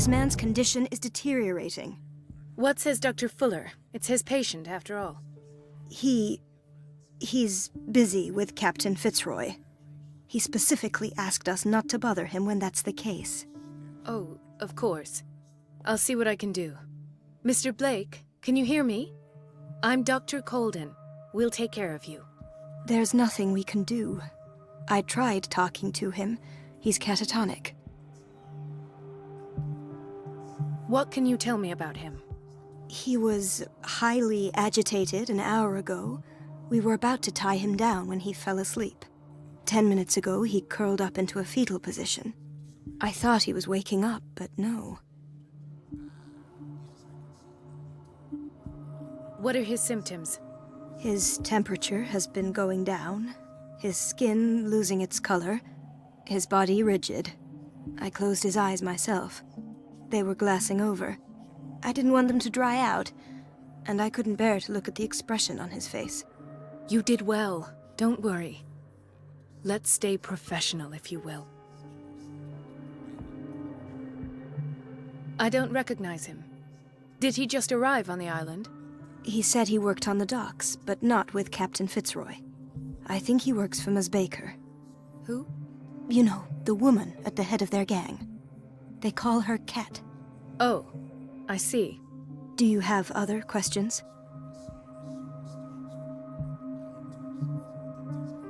This man's condition is deteriorating. What says Dr. Fuller? It's his patient, after all. He's busy with Captain Fitzroy. He specifically asked us not to bother him when that's the case. Oh, of course. I'll see what I can do. Mr. Blake, can you hear me? I'm Dr. Colden. We'll take care of you. There's nothing we can do. I tried talking to him. He's catatonic. What can you tell me about him? He was highly agitated an hour ago. We were about to tie him down when he fell asleep. 10 minutes ago, he curled up into a fetal position. I thought he was waking up, but no. What are his symptoms? His temperature has been going down, his skin losing its color, his body rigid. I closed his eyes myself. They were glassing over. I didn't want them to dry out, and I couldn't bear to look at the expression on his face. You did well. Don't worry. Let's stay professional, if you will. I don't recognize him. Did he just arrive on the island? He said he worked on the docks, but not with Captain Fitzroy. I think he works for Ms. Baker. Who? You know, the woman at the head of their gang. They call her Cat. Oh, I see. Do you have other questions?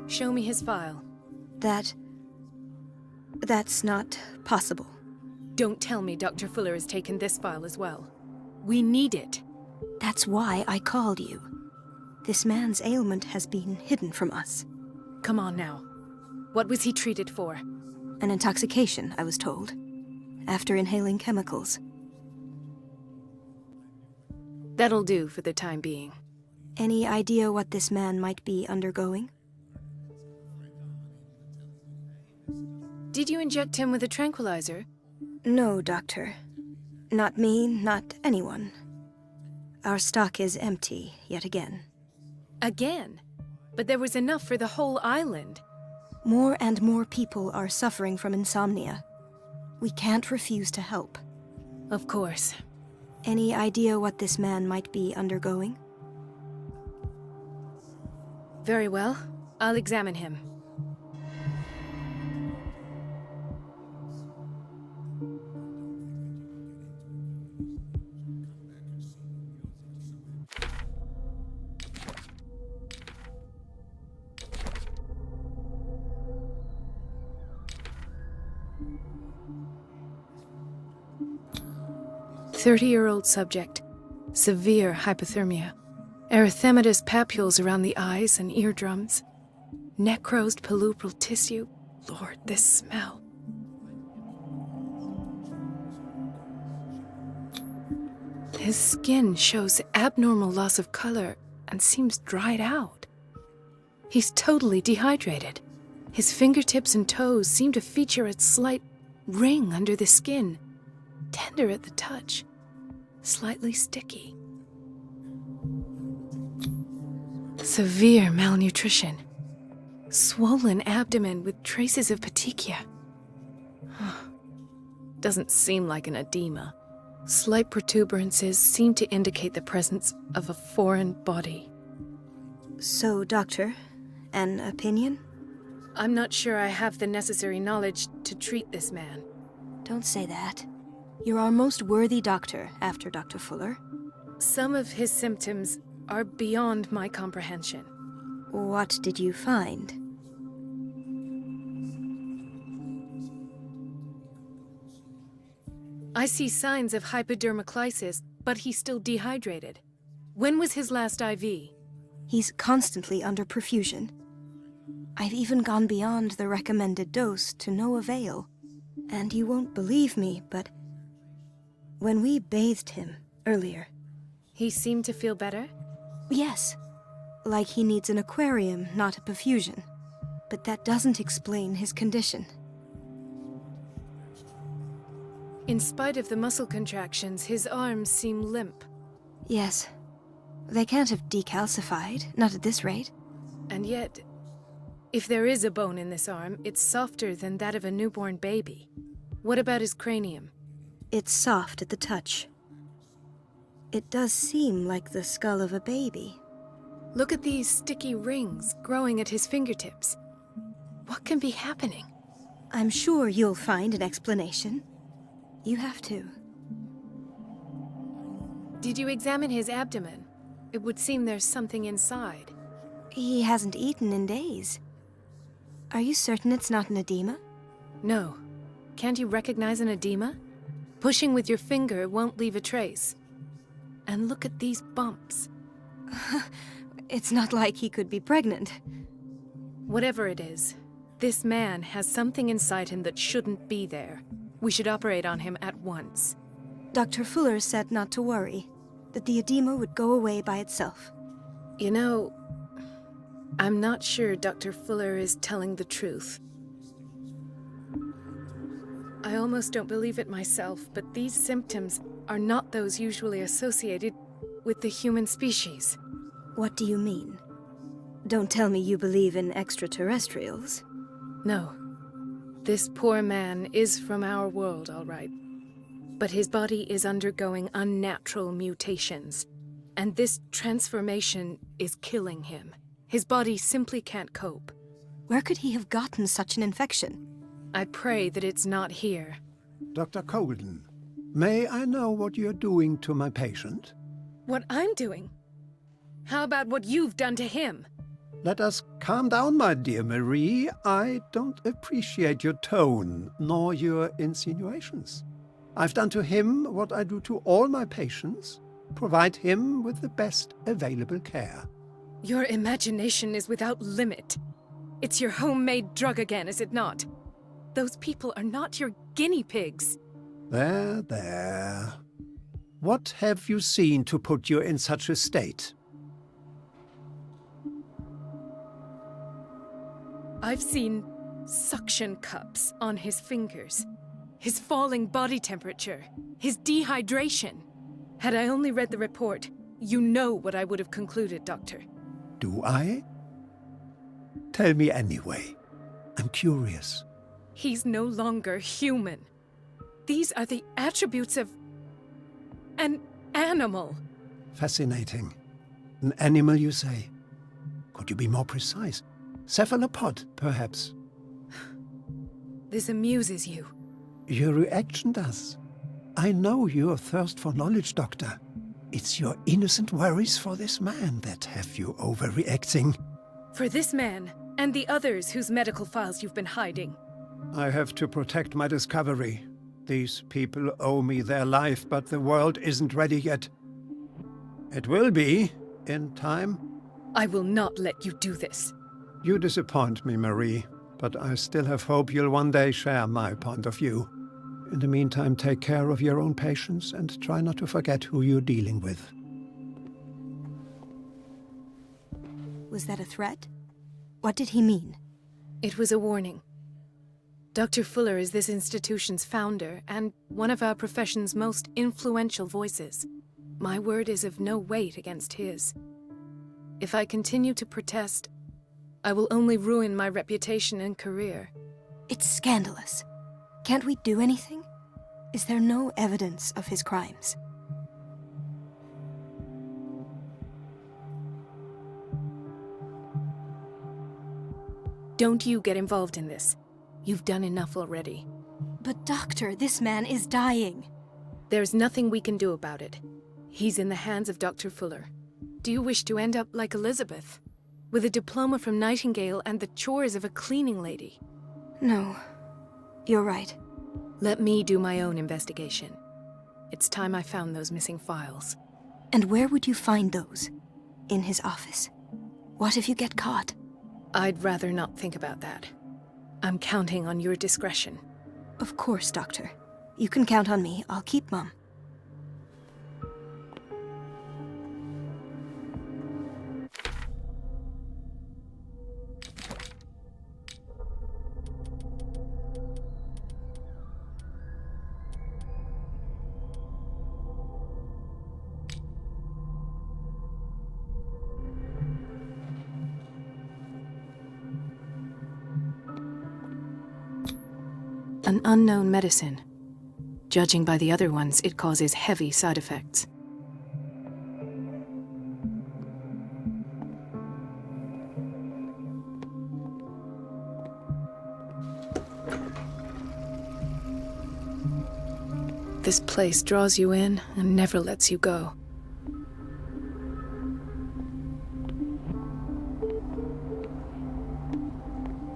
Show me his file. That's not possible. Don't tell me Dr. Fuller has taken this file as well. We need it. That's why I called you. This man's ailment has been hidden from us. Come on now. What was he treated for? An intoxication, I was told. After inhaling chemicals. That'll do for the time being. Any idea what this man might be undergoing? Did you inject him with a tranquilizer? No, Doctor. Not me, not anyone. Our stock is empty, yet again. Again? But there was enough for the whole island. More and more people are suffering from insomnia. We can't refuse to help. Of course. Any idea what this man might be undergoing? Very well. I'll examine him. "30-year-old subject. Severe hypothermia. Erythematous papules around the eyes and eardrums. Necrosed palpebral tissue. Lord, this smell. His skin shows abnormal loss of color and seems dried out. He's totally dehydrated. His fingertips and toes seem to feature a slight ring under the skin. Tender at the touch. Slightly sticky. Severe malnutrition. Swollen abdomen with traces of petechia. Doesn't seem like an edema. Slight protuberances seem to indicate the presence of a foreign body. So, Doctor, an opinion? I'm not sure I have the necessary knowledge to treat this man. Don't say that. You're our most worthy doctor after Dr. Fuller. Some of his symptoms are beyond my comprehension. What did you find? I see signs of hypodermoclysis, but he's still dehydrated. When was his last IV? He's constantly under perfusion. I've even gone beyond the recommended dose to no avail. And you won't believe me, but when we bathed him earlier... He seemed to feel better? Yes. Like he needs an aquarium, not a perfusion. But that doesn't explain his condition. In spite of the muscle contractions, his arms seem limp. Yes. They can't have decalcified, not at this rate. And yet, if there is a bone in this arm, it's softer than that of a newborn baby. What about his cranium? It's soft at the touch. It does seem like the skull of a baby. Look at these sticky rings growing at his fingertips. What can be happening? I'm sure you'll find an explanation. You have to. Did you examine his abdomen? It would seem there's something inside. He hasn't eaten in days. Are you certain it's not an edema? No. Can't you recognize an edema? Pushing with your finger won't leave a trace. And look at these bumps. It's not like he could be pregnant. Whatever it is, this man has something inside him that shouldn't be there. We should operate on him at once. Dr. Fuller said not to worry, that the edema would go away by itself. You know, I'm not sure Dr. Fuller is telling the truth. I almost don't believe it myself, but these symptoms are not those usually associated with the human species. What do you mean? Don't tell me you believe in extraterrestrials. No. This poor man is from our world, all right. But his body is undergoing unnatural mutations. And this transformation is killing him. His body simply can't cope. Where could he have gotten such an infection? I pray that it's not here. Dr. Colden, may I know what you're doing to my patient? What I'm doing? How about what you've done to him? Let us calm down, my dear Marie. I don't appreciate your tone, nor your insinuations. I've done to him what I do to all my patients, provide him with the best available care. Your imagination is without limit. It's your homemade drug again, is it not? Those people are not your guinea pigs. There, there. What have you seen to put you in such a state? I've seen suction cups on his fingers, his falling body temperature, his dehydration. Had I only read the report, you know what I would have concluded, Doctor. Do I? Tell me anyway. I'm curious. He's no longer human. These are the attributes of an animal. Fascinating. An animal, you say? Could you be more precise? Cephalopod, perhaps? This amuses you. Your reaction does. I know your thirst for knowledge, Doctor. It's your innocent worries for this man that have you overreacting. For this man, and the others whose medical files you've been hiding. I have to protect my discovery. These people owe me their life, but the world isn't ready yet. It will be, in time. I will not let you do this. You disappoint me, Marie, but I still have hope you'll one day share my point of view. In the meantime, take care of your own patients and try not to forget who you're dealing with. Was that a threat? What did he mean? It was a warning. Dr. Fuller is this institution's founder and one of our profession's most influential voices. My word is of no weight against his. If I continue to protest, I will only ruin my reputation and career. It's scandalous. Can't we do anything? Is there no evidence of his crimes? Don't you get involved in this. You've done enough already. But doctor, this man is dying. There's nothing we can do about it. He's in the hands of Dr. Fuller. Do you wish to end up like Elizabeth? With a diploma from Nightingale and the chores of a cleaning lady? No. You're right. Let me do my own investigation. It's time I found those missing files. And where would you find those? In his office? What if you get caught? I'd rather not think about that. I'm counting on your discretion. Of course, Doctor. You can count on me. I'll keep mum. An unknown medicine. Judging by the other ones, it causes heavy side effects. This place draws you in and never lets you go.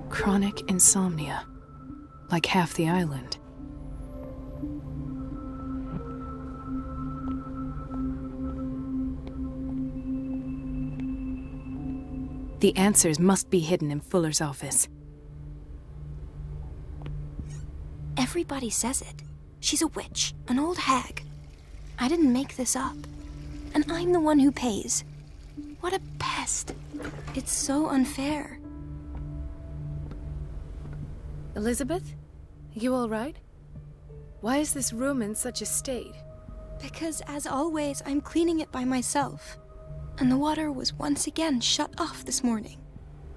Chronic insomnia, like half the island. The answers must be hidden in Fuller's office. Everybody says it. She's a witch, an old hag. I didn't make this up. And I'm the one who pays. What a pest. It's so unfair. Elizabeth? You all right? Why is this room in such a state? Because, as always, I'm cleaning it by myself. And the water was once again shut off this morning.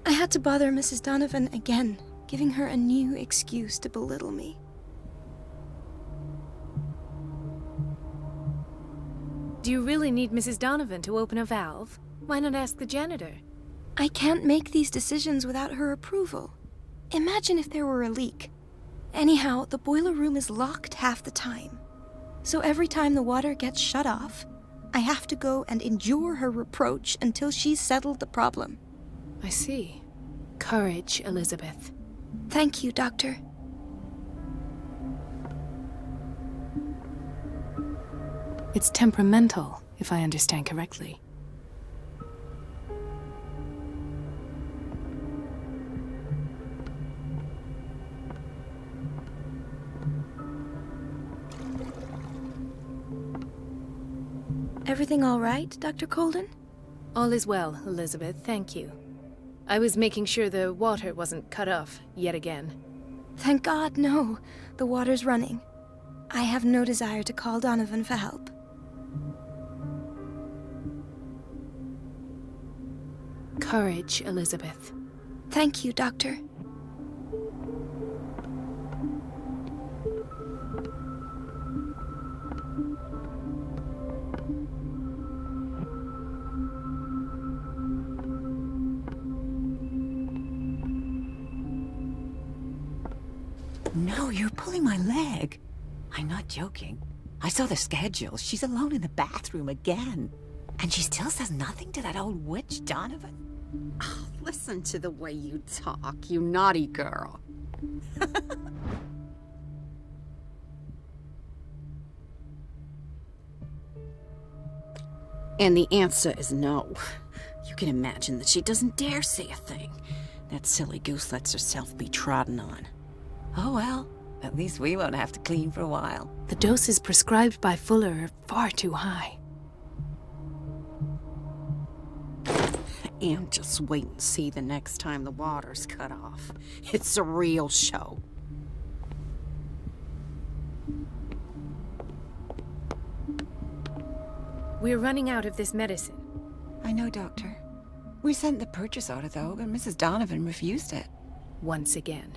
I had to bother Mrs. Donovan again, giving her a new excuse to belittle me. Do you really need Mrs. Donovan to open a valve? Why not ask the janitor? I can't make these decisions without her approval. Imagine if there were a leak. Anyhow, the boiler room is locked half the time. So every time the water gets shut off, I have to go and endure her reproach until she's settled the problem. I see. Courage, Elizabeth. Thank you, Doctor. It's temperamental, if I understand correctly. Everything all right, Dr. Colden? All is well, Elizabeth, thank you. I was making sure the water wasn't cut off yet again. Thank God, no. The water's running. I have no desire to call Donovan for help. Courage, Elizabeth. Thank you, Doctor. No, you're pulling my leg. I'm not joking. I saw the schedule. She's alone in the bathroom again. And she still says nothing to that old witch, Donovan. Oh, listen to the way you talk, you naughty girl. And the answer is no. You can imagine that she doesn't dare say a thing. That silly goose lets herself be trodden on. Oh well, at least we won't have to clean for a while. The doses prescribed by Fuller are far too high. And just wait and see the next time the water's cut off. It's a real show. We're running out of this medicine. I know, Doctor. We sent the purchase order, though, but Mrs. Donovan refused it. Once again.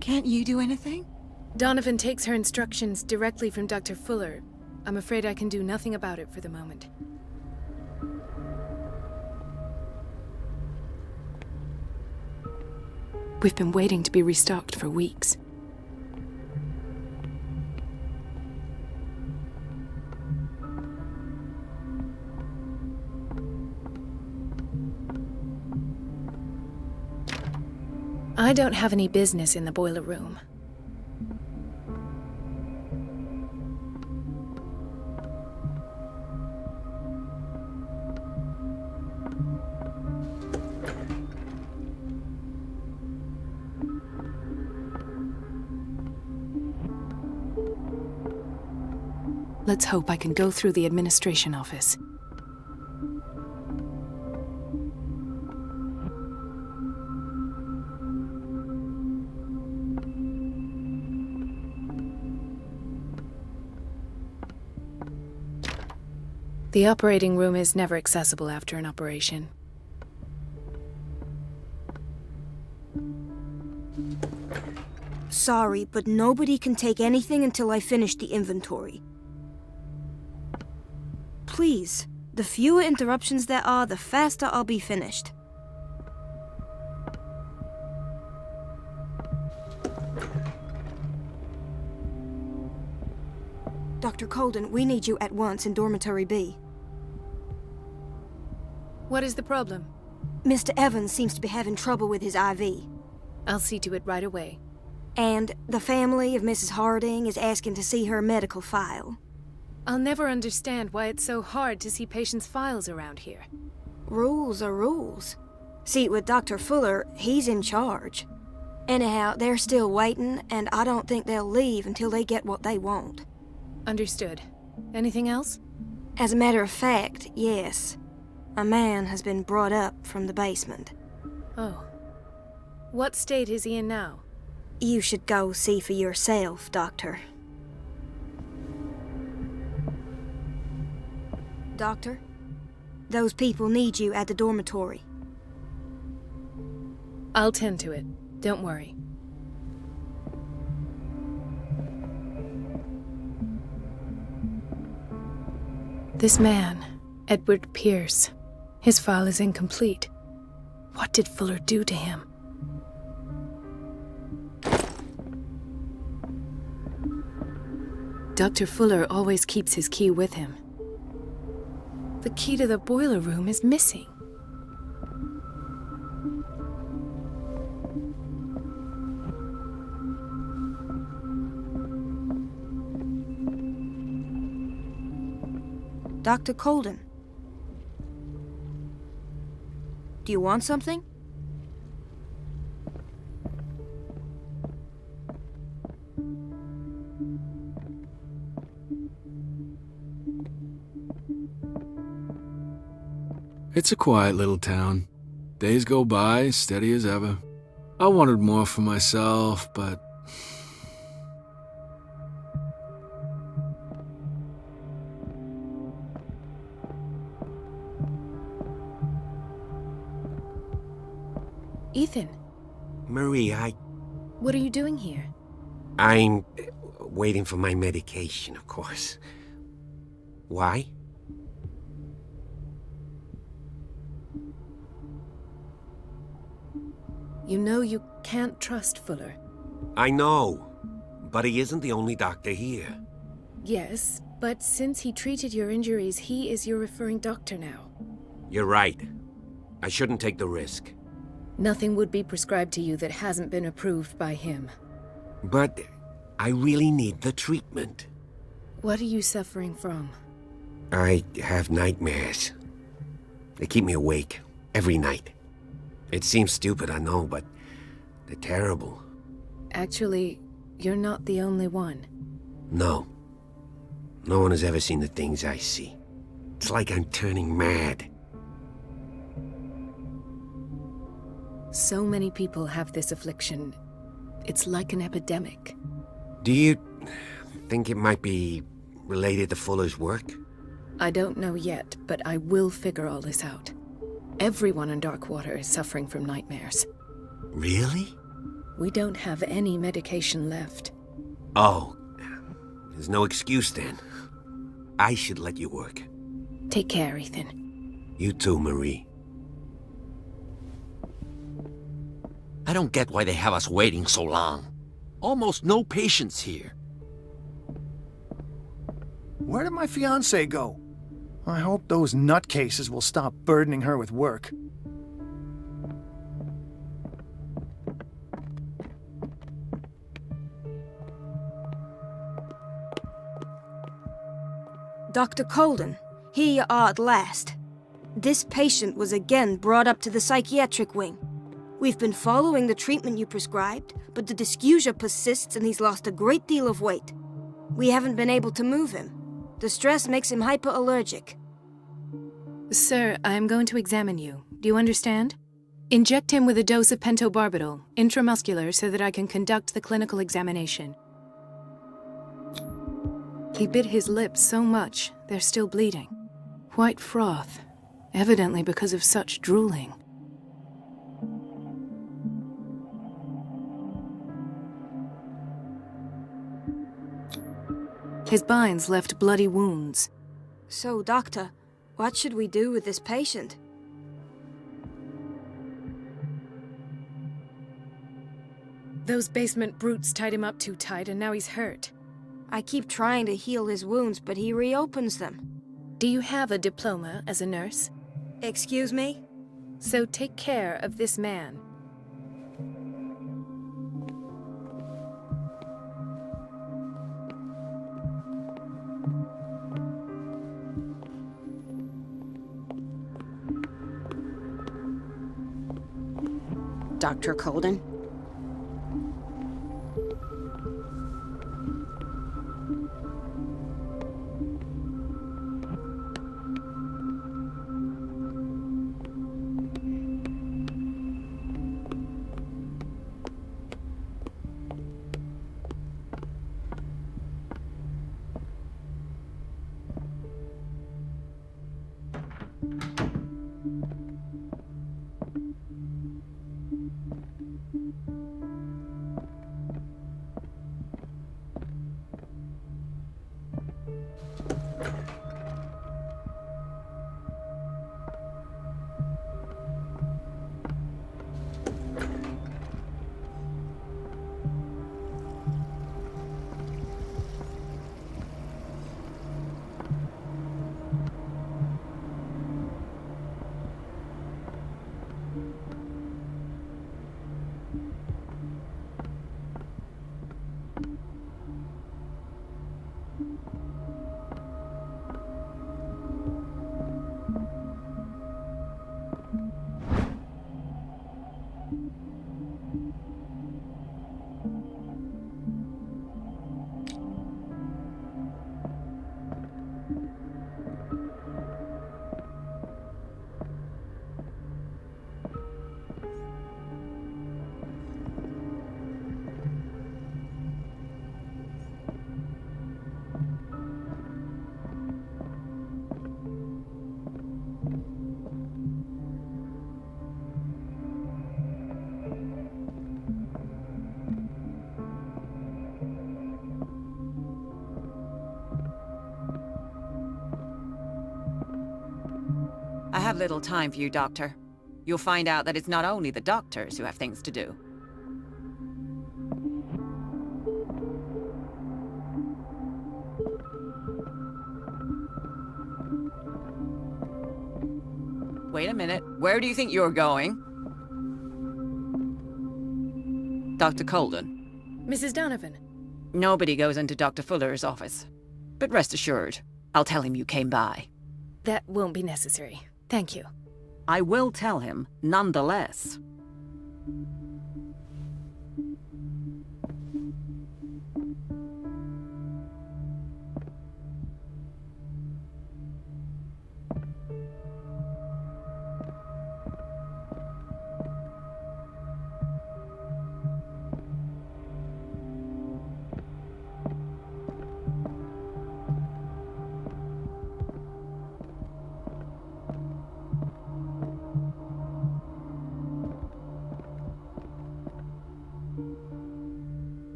Can't you do anything? Donovan takes her instructions directly from Dr. Fuller. I'm afraid I can do nothing about it for the moment. We've been waiting to be restocked for weeks. I don't have any business in the boiler room. Let's hope I can go through the administration office. The operating room is never accessible after an operation. sorry, but nobody can take anything until I finish the inventory. Please, the fewer interruptions there are, the faster I'll be finished. Dr. Colden, we need you at once in Dormitory B. What is the problem? Mr. Evans seems to be having trouble with his IV. I'll see to it right away. And the family of Mrs. Harding is asking to see her medical file. I'll never understand why it's so hard to see patients' files around here. Rules are rules. See, with Dr. Fuller, he's in charge. Anyhow, they're still waiting, and I don't think they'll leave until they get what they want. Understood. Anything else? As a matter of fact, yes. A man has been brought up from the basement. Oh. What state is he in now? You should go see for yourself, Doctor. Doctor, those people need you at the dormitory. I'll tend to it. Don't worry. This man, Edward Pierce, his file is incomplete. What did Fuller do to him? Dr. Fuller always keeps his key with him. The key to the boiler room is missing. Dr. Colden. Do you want something? It's a quiet little town. Days go by, steady as ever. I wanted more for myself, but... Ethan, Marie, what are you doing here? I'm waiting for my medication, of course. Why? You know you can't trust Fuller. I know, but he isn't the only doctor here. Yes, but since he treated your injuries, he is your referring doctor now. You're right. I shouldn't take the risk. Nothing would be prescribed to you that hasn't been approved by him. But I really need the treatment. What are you suffering from? I have nightmares. They keep me awake every night. It seems stupid, I know, but they're terrible. Actually, you're not the only one. No. No one has ever seen the things I see. It's like I'm turning mad. So many people have this affliction. It's like an epidemic. Do you think it might be related to Fuller's work? I don't know yet, but I will figure all this out. Everyone in Darkwater is suffering from nightmares. Really? We don't have any medication left. Oh, there's no excuse then. I should let you work. Take care, Ethan. You too, Marie. I don't get why they have us waiting so long. Almost no patients here. Where did my fiancée go? I hope those nutcases will stop burdening her with work. Dr. Colden, here you are at last. This patient was again brought up to the psychiatric wing. We've been following the treatment you prescribed, but the dysgeusia persists and he's lost a great deal of weight. We haven't been able to move him. The stress makes him hyperallergic. Sir, I am going to examine you. Do you understand? Inject him with a dose of pentobarbital, intramuscular, so that I can conduct the clinical examination. He bit his lips so much, they're still bleeding. White froth, evidently because of such drooling. His binds left bloody wounds. So, Doctor, what should we do with this patient? Those basement brutes tied him up too tight, and now he's hurt. I keep trying to heal his wounds, but he reopens them. Do you have a diploma as a nurse? Excuse me? So take care of this man. Dr. Colden? I have little time for you, Doctor. You'll find out that it's not only the doctors who have things to do. Wait a minute. Where do you think you're going? Dr. Colden. Mrs. Donovan. Nobody goes into Dr. Fuller's office. But rest assured, I'll tell him you came by. That won't be necessary. Thank you. I will tell him, nonetheless.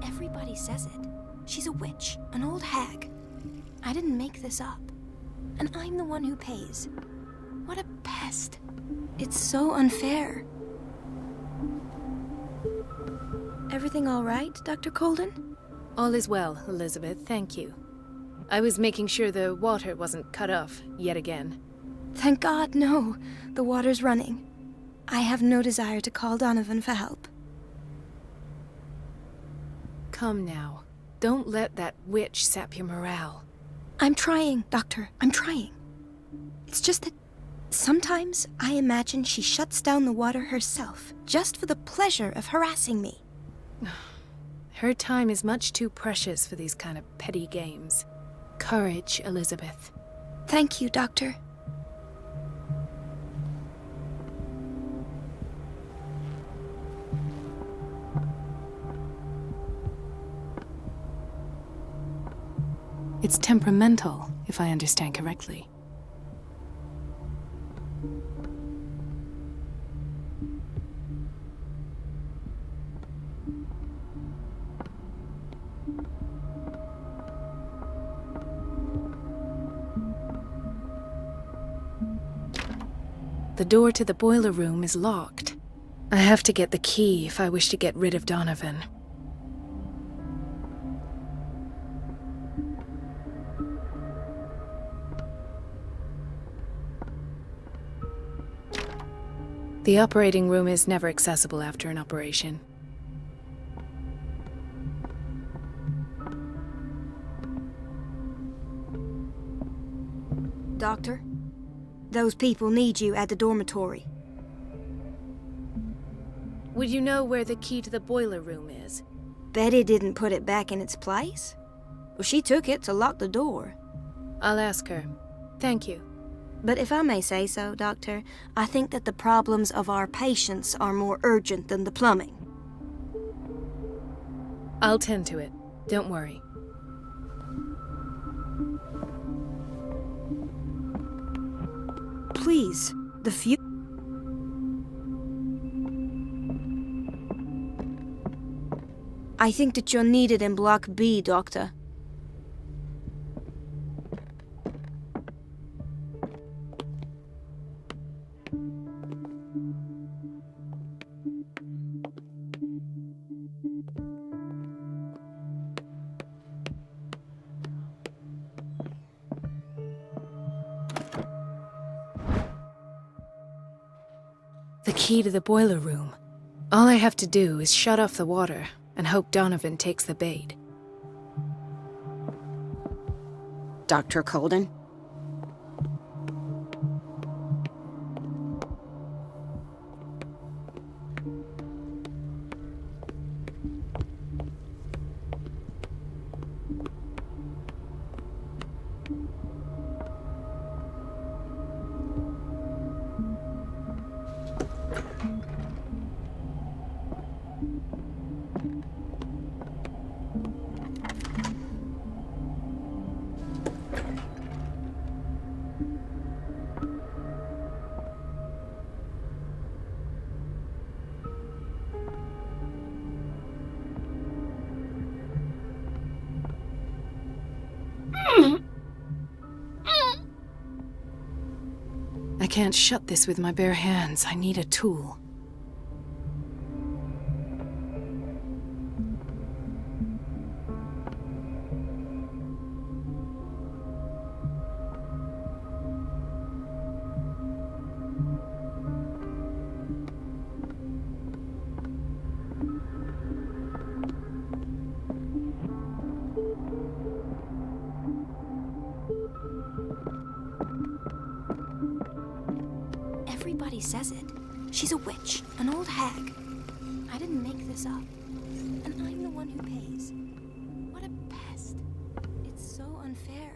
Everybody says it. She's a witch, an old hag. I didn't make this up. And I'm the one who pays. What a pest. It's so unfair. Everything all right, Dr. Colden? All is well, Elizabeth, thank you. I was making sure the water wasn't cut off yet again. Thank God, no. The water's running. I have no desire to call Donovan for help. Come now. Don't let that witch sap your morale. I'm trying, Doctor. I'm trying. It's just that sometimes I imagine she shuts down the water herself, just for the pleasure of harassing me. Her time is much too precious for these kind of petty games. Courage, Elizabeth. Thank you, Doctor. It's temperamental, if I understand correctly. The door to the boiler room is locked. I have to get the key if I wish to get rid of Donovan. The operating room is never accessible after an operation. Doctor, those people need you at the dormitory. Would you know where the key to the boiler room is? Betty didn't put it back in its place. Well, she took it to lock the door. I'll ask her. Thank you. But if I may say so, Doctor, I think that the problems of our patients are more urgent than the plumbing. I'll tend to it. Don't worry. Please, the few... I think that you're needed in Block B, Doctor. The key to the boiler room. All I have to do is shut off the water and hope Donovan takes the bait. Dr. Colden? I can't shut this with my bare hands. I need a tool. Everybody says it. She's a witch, an old hag. I didn't make this up. And I'm the one who pays. What a pest. It's so unfair.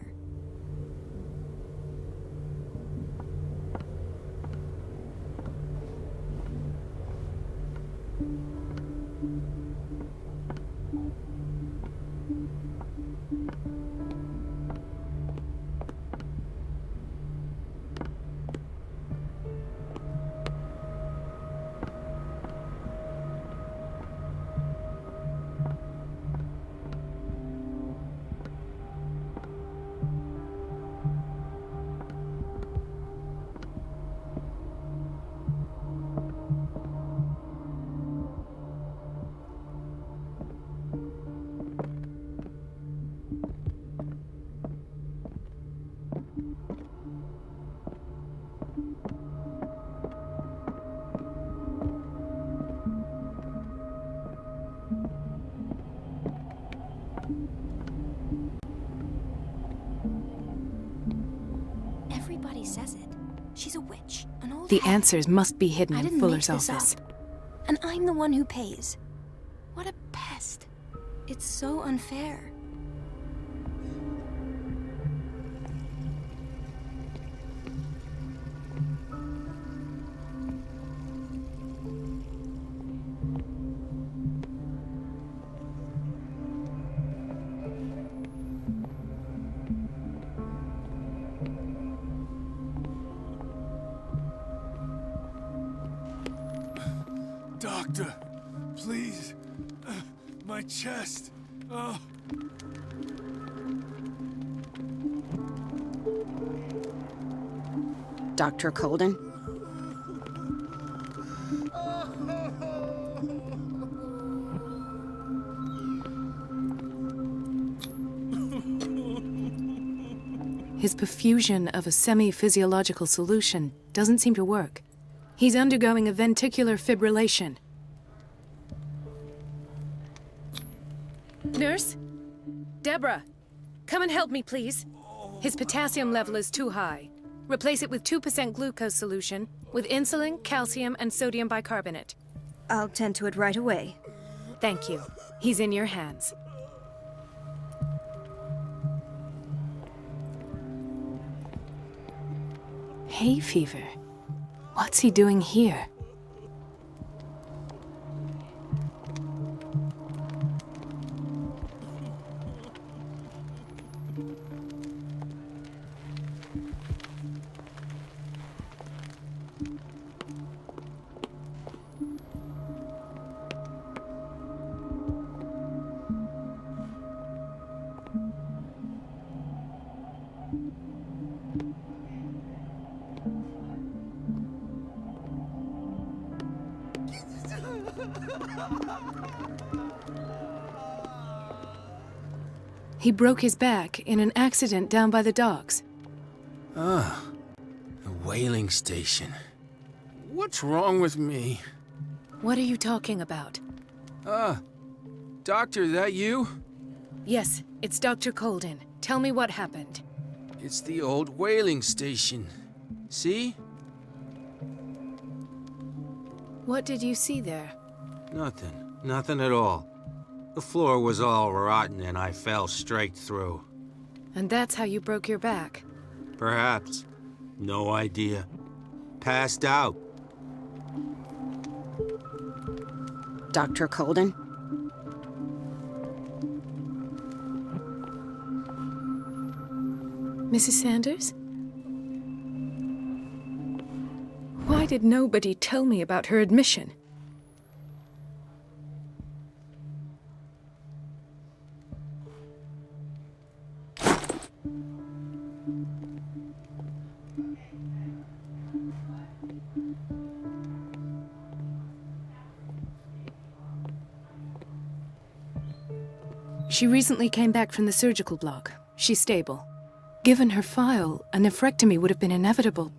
The answers must be hidden I in didn't Fuller's make this office. up. And I'm the one who pays. What a pest. It's so unfair. Doctor, please. My chest. Oh. Dr. Colden? His perfusion of a semi-physiological solution doesn't seem to work. He's undergoing a ventricular fibrillation. Nurse? Deborah, come and help me, please. His potassium level is too high. Replace it with 2% glucose solution with insulin, calcium, and sodium bicarbonate. I'll tend to it right away. Thank you. He's in your hands. Hay fever. What's he doing here? He broke his back in an accident down by the docks. Ah, the whaling station. What's wrong with me? What are you talking about? Doctor, that you? Yes, it's Dr. Colden. Tell me what happened. It's the old whaling station. See? What did you see there? Nothing. Nothing at all. The floor was all rotten and I fell straight through. And that's how you broke your back? Perhaps. No idea. Passed out. Dr. Colden? Mrs. Sanders? Why did nobody tell me about her admission? She recently came back from the surgical block. She's stable. Given her file, a nephrectomy would have been inevitable.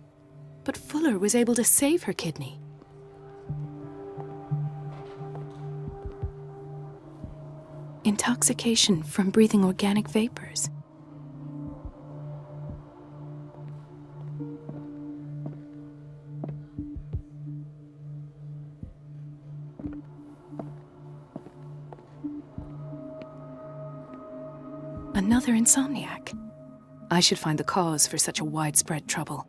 But Fuller was able to save her kidney. Intoxication from breathing organic vapors. Another insomniac. I should find the cause for such a widespread trouble.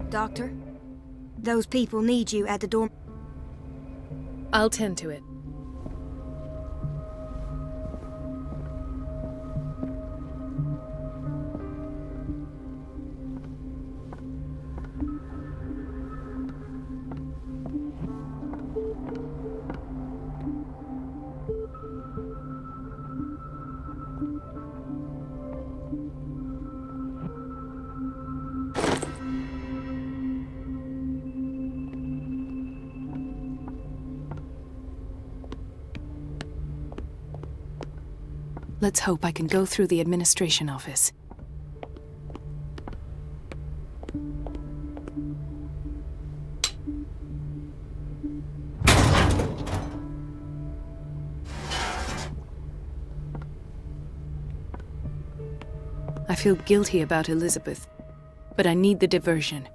Doctor, those people need you at the dorm. I'll tend to it. Let's hope I can go through the administration office. I feel guilty about Elizabeth, but I need the diversion.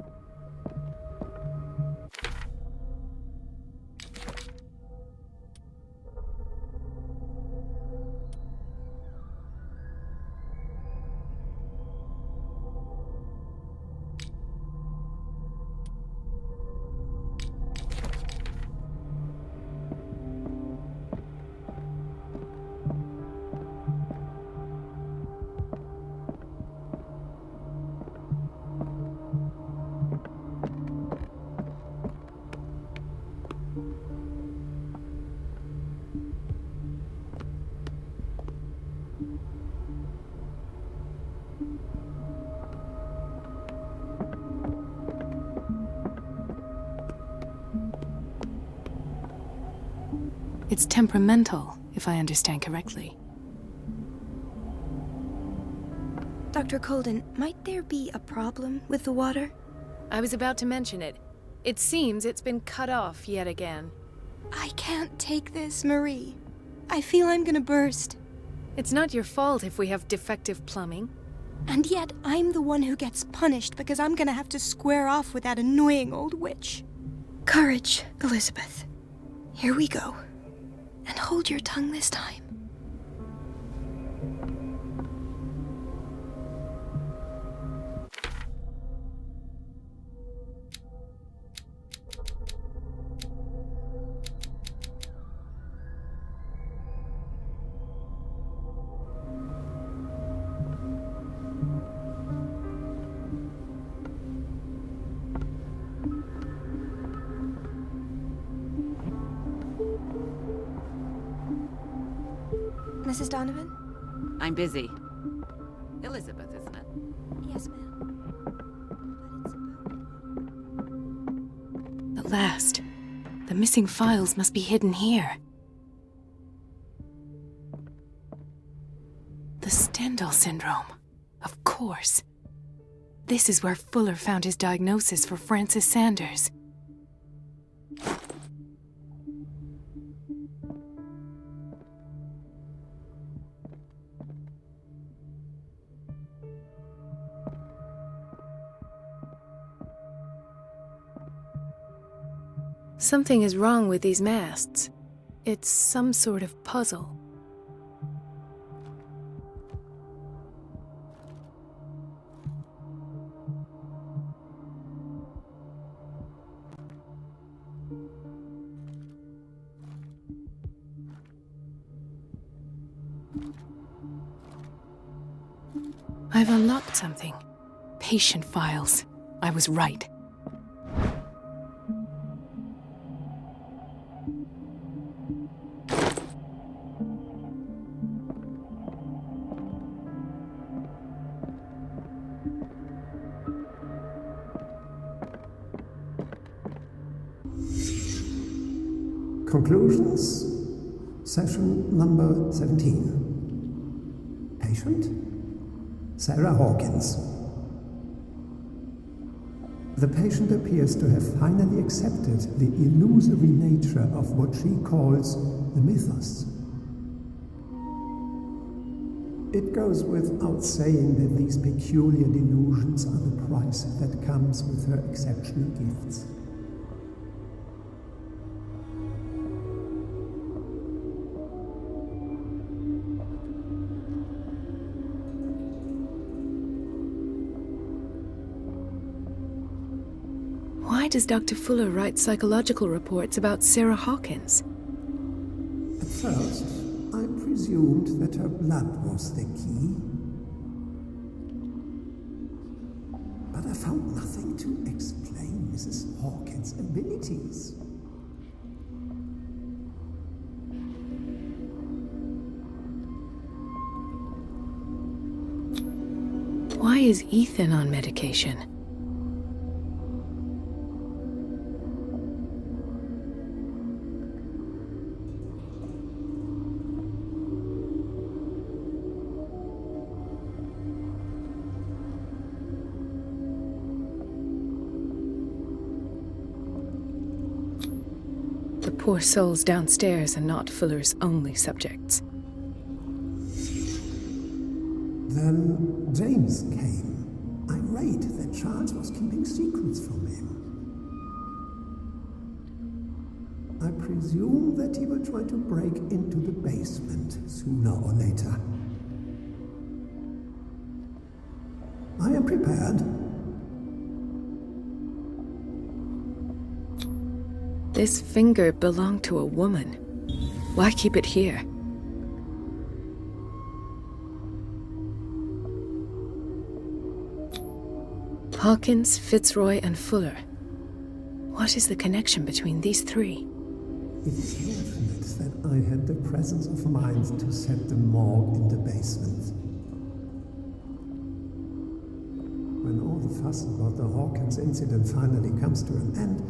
It's temperamental, if I understand correctly. Dr. Colden, might there be a problem with the water? I was about to mention it. It seems it's been cut off yet again. I can't take this, Marie. I feel I'm gonna burst. It's not your fault if we have defective plumbing. And yet, I'm the one who gets punished because I'm gonna have to square off with that annoying old witch. Courage, Elizabeth. Here we go. And hold your tongue this time. Mrs. Donovan? I'm busy. Elizabeth, isn't it? Yes, ma'am. At last. The missing files must be hidden here. The Stendhal syndrome. Of course. This is where Fuller found his diagnosis for Francis Sanders. Something is wrong with these masts. It's some sort of puzzle. I've unlocked something. Patient files. I was right. Conclusions, session number 17. Patient, Sarah Hawkins. The patient appears to have finally accepted the illusory nature of what she calls the mythos. It goes without saying that these peculiar delusions are the price that comes with her exceptional gifts. Why does Dr. Fuller write psychological reports about Sarah Hawkins? At first, I presumed that her blood was the key. But I found nothing to explain Mrs. Hawkins' abilities. Why is Ethan on medication? Poor souls downstairs are not Fuller's only subjects. Then James came, irate that Charles was keeping secrets from him. I presume that he will try to break into the basement sooner or later. I am prepared. This finger belonged to a woman. Why keep it here? Hawkins, Fitzroy, and Fuller. What is the connection between these three? It is fortunate that I had the presence of mind to set the morgue in the basement. When all the fuss about the Hawkins incident finally comes to an end,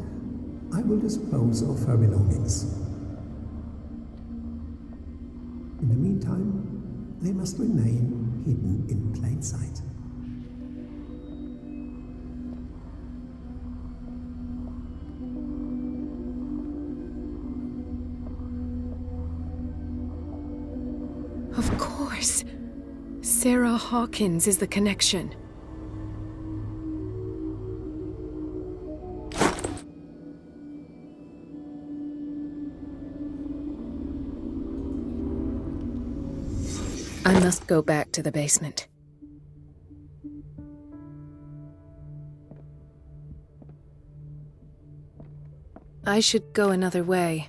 I will dispose of her belongings. In the meantime, they must remain hidden in plain sight. Of course. Sarah Hawkins is the connection. I must go back to the basement. I should go another way.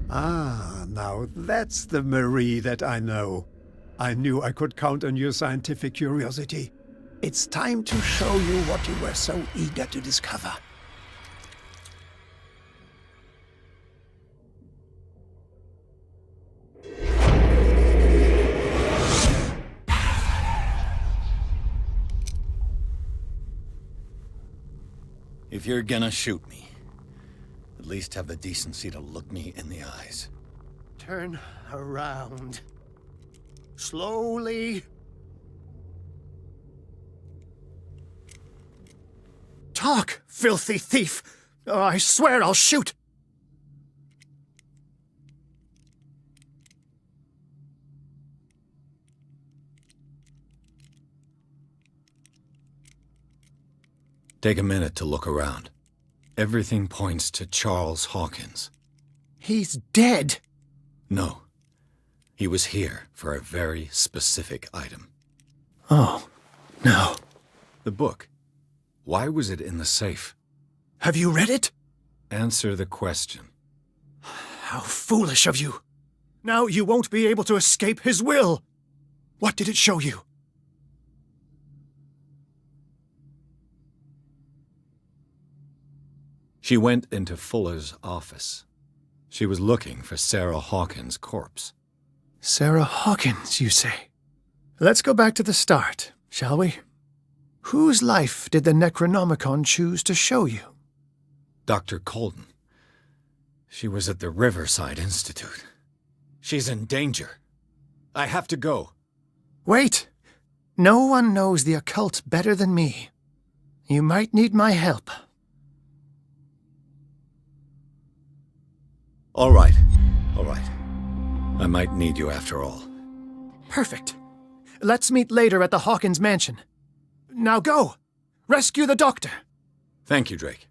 Ah, now that's the Marie that I know. I knew I could count on your scientific curiosity. It's time to show you what you were so eager to discover. If you're gonna shoot me, at least have the decency to look me in the eyes. Turn around. Slowly. Talk, filthy thief! Oh, I swear I'll shoot! Take a minute to look around. Everything points to Charles Hawkins. He's dead! No. He was here for a very specific item. Oh, no. The book. Why was it in the safe? Have you read it? Answer the question. How foolish of you! Now you won't be able to escape his will! What did it show you? She went into Fuller's office. She was looking for Sarah Hawkins' corpse. Sarah Hawkins, you say? Let's go back to the start, shall we? Whose life did the Necronomicon choose to show you? Dr. Colden. She was at the Riverside Institute. She's in danger. I have to go. Wait! No one knows the occult better than me. You might need my help. All right. All right. I might need you after all. Perfect. Let's meet later at the Hawkins mansion. Now go! Rescue the doctor! Thank you, Drake.